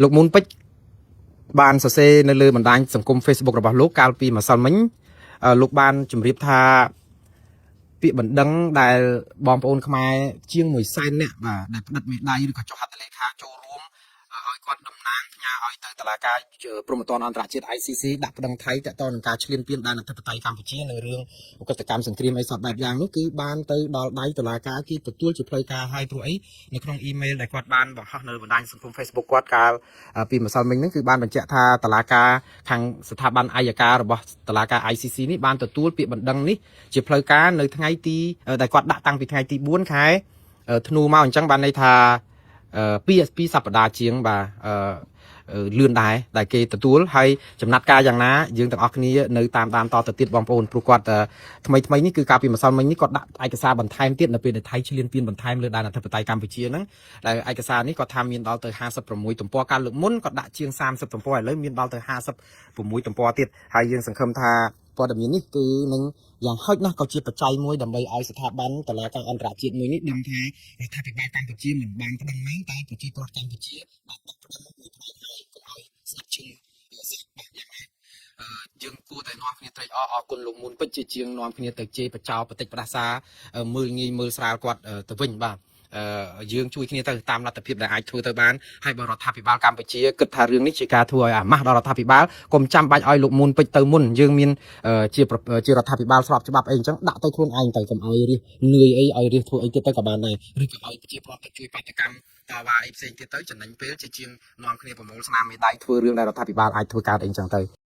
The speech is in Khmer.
លោកមុនពេជ្របានសរសេរនៅលើបណ្ដាញសង្គម Facebook របស់លោកកាលពីម្សិលមិញលោកបានជម្រាបថាពាក្យបណ្ដឹងដែលបងប្អូនខ្មែរជាង100,000 នាក់បាទដែលផ្តិតមេដៃឬក៏ចុះហត្ថលេខាចូលរួមឲ្យគាត់តំណាងផ្ញើឲ្យទៅតុលាការព្រហ្មទណ្ឌអន្តរជាតិ ICC ដាក់ប្តឹងថៃតទៅនឹងការឈ្លានពានដែនអធិបតេយ្យកម្ពុជានៅរឿងឧក្រិដ្ឋកម្មសង្គ្រាមអីសពបែបយ៉ាងនោះគឺបានទៅដល់ដៃតុលាការគេទទួលជាផ្លូវការឲ្យព្រោះអីនៅក្នុងអ៊ីមែលដែលគាត់បានបង្ហោះនៅបណ្ដាញសង្គម Facebook គាត់កាលពីម្សិលមិញហ្នឹងគឺបានបញ្ជាក់ថាតុលាការខាងស្ថាប័នអាយការបស់តុលាការ ICC នេះបានទទួលពាក្យបណ្ដឹងនេះជាផ្លូវការនៅថ្ងៃទីដែលគាត់ដាក់តាំងពីថ្ងៃទី4 ខែធ្នូមកអញ្ចឹងបានន័យថាពីសប្តាហ៍ជាងបាទលឿនដែរដែលគេទទួលហើយចំណាត់ការយ៉ាងណាយើងទាំងអស់គ្នានៅតាមដានតទៅទៀតបងប្អូនព្រោះគាត់ថ្មីនេះគឺកាលពីម្សិលមិញនេះគាត់ដាក់ឯកសារបន្ថែមទៀតនៅពេលដែលថៃឈ្លានពានបន្ថែមលើដែនអធិបតេយ្យកម្ពុជាហ្នឹងដែលឯកសារនេះគាត់ថាមានដល់ទៅ56ទំព័រកាលលើកមុនគាត់ដាក់ជាង30ទំព័រឥឡូវមានដល់ទៅ56ទំព័រទៀតហើយយើងសង្ឃឹមថាព័ត៌មាននេះគឺនឹងយ៉ាងហោចណាស់ក៏ជាបច្ច័យមួយដើម្បីឲ្យស្ថាប័នតុលាការអន្តរជាតិមួយនេះដឹងថារដ្ឋាភិបាលកម្ពុជាមិនបានប្តឹងមែនតែប្រជាពលរដ្ឋកម្ពុជាបានប្តឹងមួយផ្នែកហើយកុំឲ្យស្ដាប់ជឿស្ដាប់យ៉ាងណាយើងគួរតែនាំគ្នាត្រេកអរគុណលោកមុនពេជ្រជាជាងនាំគ្នាទៅជេរបចោបតិចផ្ដាសាមើលងាយមើលស្រាលគាត់ទៅវិញបាទយើងជួយគ្នាទៅតាមលទ្ធភាពដែលអាចធ្វើទៅបានហើយបើរដ្ឋាភិបាលកម្ពុជាគិតថារឿងនេះជាការធ្វើឲ្យអាម៉ាស់ដល់រដ្ឋាភិបាលកុំចាំបាច់ឲ្យលោកមុនពេជ្រទៅមុនយើងមានជារដ្ឋាភិបាលស្របច្បាប់អីអញ្ចឹងដាក់ទៅខ្លួនឯងទៅកុំឲ្យរាសនឿយអីឲ្យរាសធ្វើអីទៀតទៅក៏បានដែរឬក៏ឲ្យប្រជាពលរដ្ឋទៅជួយបាតកម្មតវ៉ាអីផ្សេងទៀតទៅចំណេញពេលជាជាងនាំគ្នាប្រមូលស្នាមមេដៃធ្វើរឿងដែលរដ្ឋាភិបាលអាចធ្វើកើតអីអញ្ចឹងទៅ